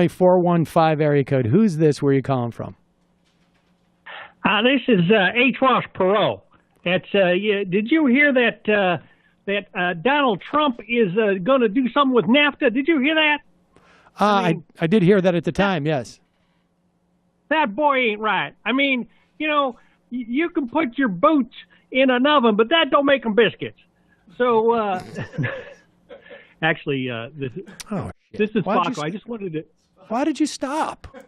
415 area code. Who's this? Where are you calling from? This is H. Ross Perot. Did you hear that Donald Trump is going to do something with NAFTA? Did you hear that? I did hear that at the time, yes. That boy ain't right. I mean, you know, you can put your boots in an oven, but that don't make them biscuits. So, actually, this is Spocko. I just wanted to... Why did you stop? It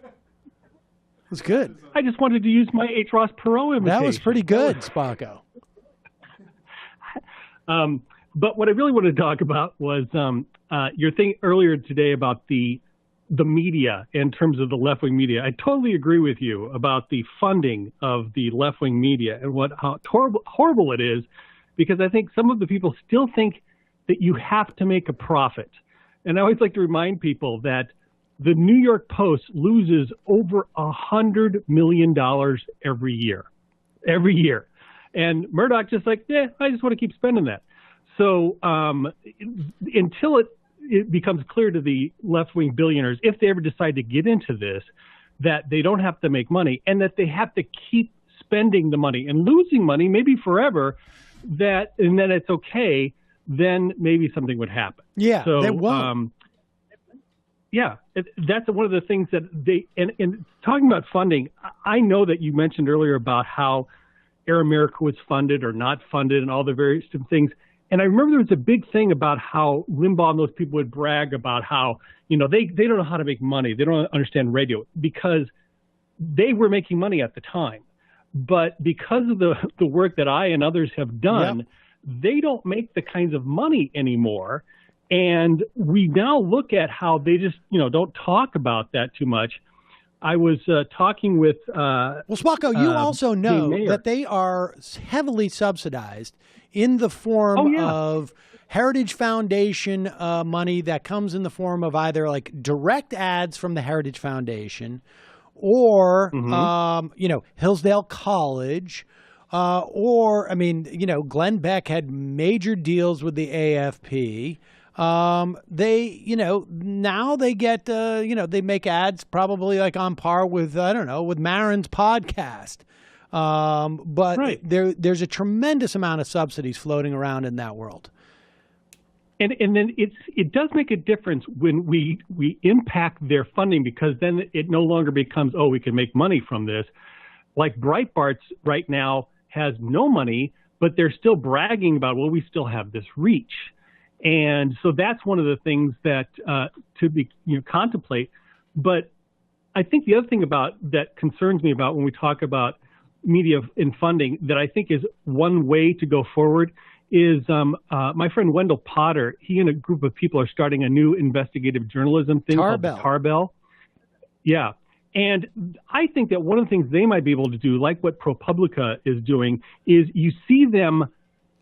was good. I just wanted to use my H. Ross Perot imitation. That was pretty good, Spocko. But what I really wanted to talk about was your thing earlier today about the media in terms of the left-wing media. I totally agree with you about the funding of the left-wing media and how horrible it is, because I think some of the people still think that you have to make a profit. And I always like to remind people that the New York Post loses over $100 million every year. And Murdoch just like, I just want to keep spending that. So until it becomes clear to the left-wing billionaires, if they ever decide to get into this, that they don't have to make money and that they have to keep spending the money and losing money, maybe forever, and then it's okay, then maybe something would happen. Yeah, so, they won't. That's one of the things that and talking about funding, I know that you mentioned earlier about how Air America was funded or not funded and all the various different things. And I remember there was a big thing about how Limbaugh and those people would brag about how, you know, they don't know how to make money. They don't understand radio because they were making money at the time. But because of the work that I and others have done, they don't make the kinds of money anymore. And we now look at how they just, you know, don't talk about that too much. I was talking with... well, Spocko, you also know that they are heavily subsidized in the form of Heritage Foundation money that comes in the form of either like direct ads from the Heritage Foundation or, you know, Hillsdale College or, I mean, you know, Glenn Beck had major deals with the AFP. They, you know, now they get, you know, they make ads probably like on par with, I don't know, with Marin's podcast. But there's a tremendous amount of subsidies floating around in that world. And then it does make a difference when we impact their funding, because then it no longer becomes, we can make money from this. Like Breitbart's right now has no money, but they're still bragging about, well, we still have this reach. And so that's one of the things that to be contemplate. But I think the other thing about that concerns me about when we talk about media and funding that I think is one way to go forward is my friend Wendell Potter. He and a group of people are starting a new investigative journalism thing called Tarbell. Yeah. And I think that one of the things they might be able to do, like what ProPublica is doing, is you see them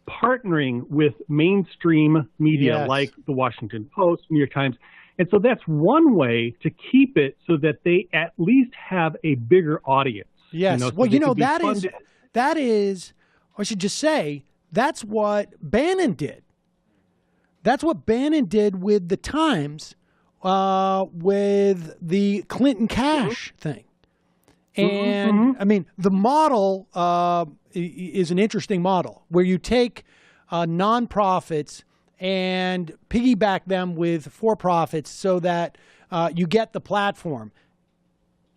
partnering with mainstream media like the Washington Post, New York Times. And so that's one way to keep it so that they at least have a bigger audience. Yes. So well, that is, I should just say, that's what Bannon did. That's what Bannon did with the Times, with the Clinton cash thing. And I mean, the model is an interesting model where you take nonprofits and piggyback them with for-profits so that you get the platform.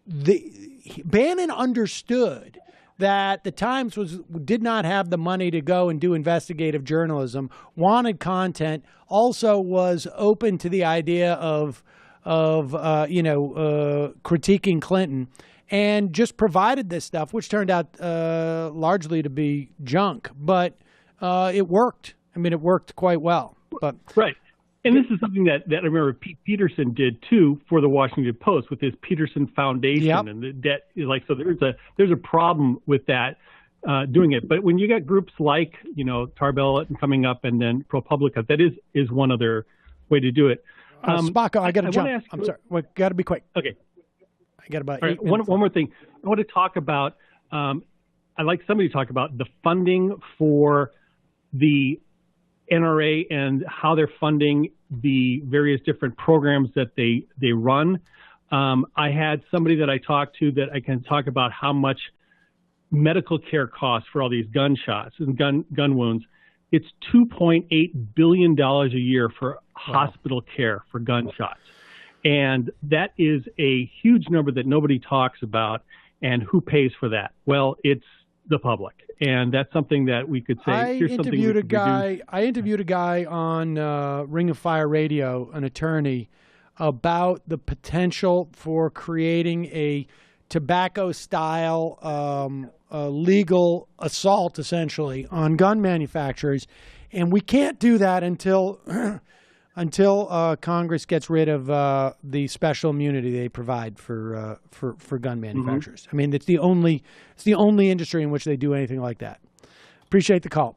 Bannon understood that the Times did not have the money to go and do investigative journalism, wanted content, also was open to the idea of critiquing Clinton, and just provided this stuff, which turned out largely to be junk, but it worked. I mean, it worked quite well. But right. And this is something that I remember Pete Peterson did too for the Washington Post with his Peterson Foundation and the debt. Like, so there's a problem with that doing it. But when you got groups like Tarbell coming up and then ProPublica, that is one other way to do it. Spocko, I got to jump. I'm sorry, got to be quick. Okay, I got about 8 minutes. One more thing, I want to talk about. I'd like somebody to talk about the funding for the NRA and how they're funding the various different programs that they run. I had somebody that I talked to that I can talk about how much medical care costs for all these gunshots and gun wounds. It's $2.8 billion a year for hospital care for gunshots. And that is a huge number that nobody talks about. And who pays for that? Well, it's the public. And that's something that we could say. I interviewed a guy on Ring of Fire Radio, an attorney, about the potential for creating a tobacco-style legal assault, essentially, on gun manufacturers. And we can't do that until Congress gets rid of the special immunity they provide for gun manufacturers. I mean, it's the only industry in which they do anything like that. Appreciate the call.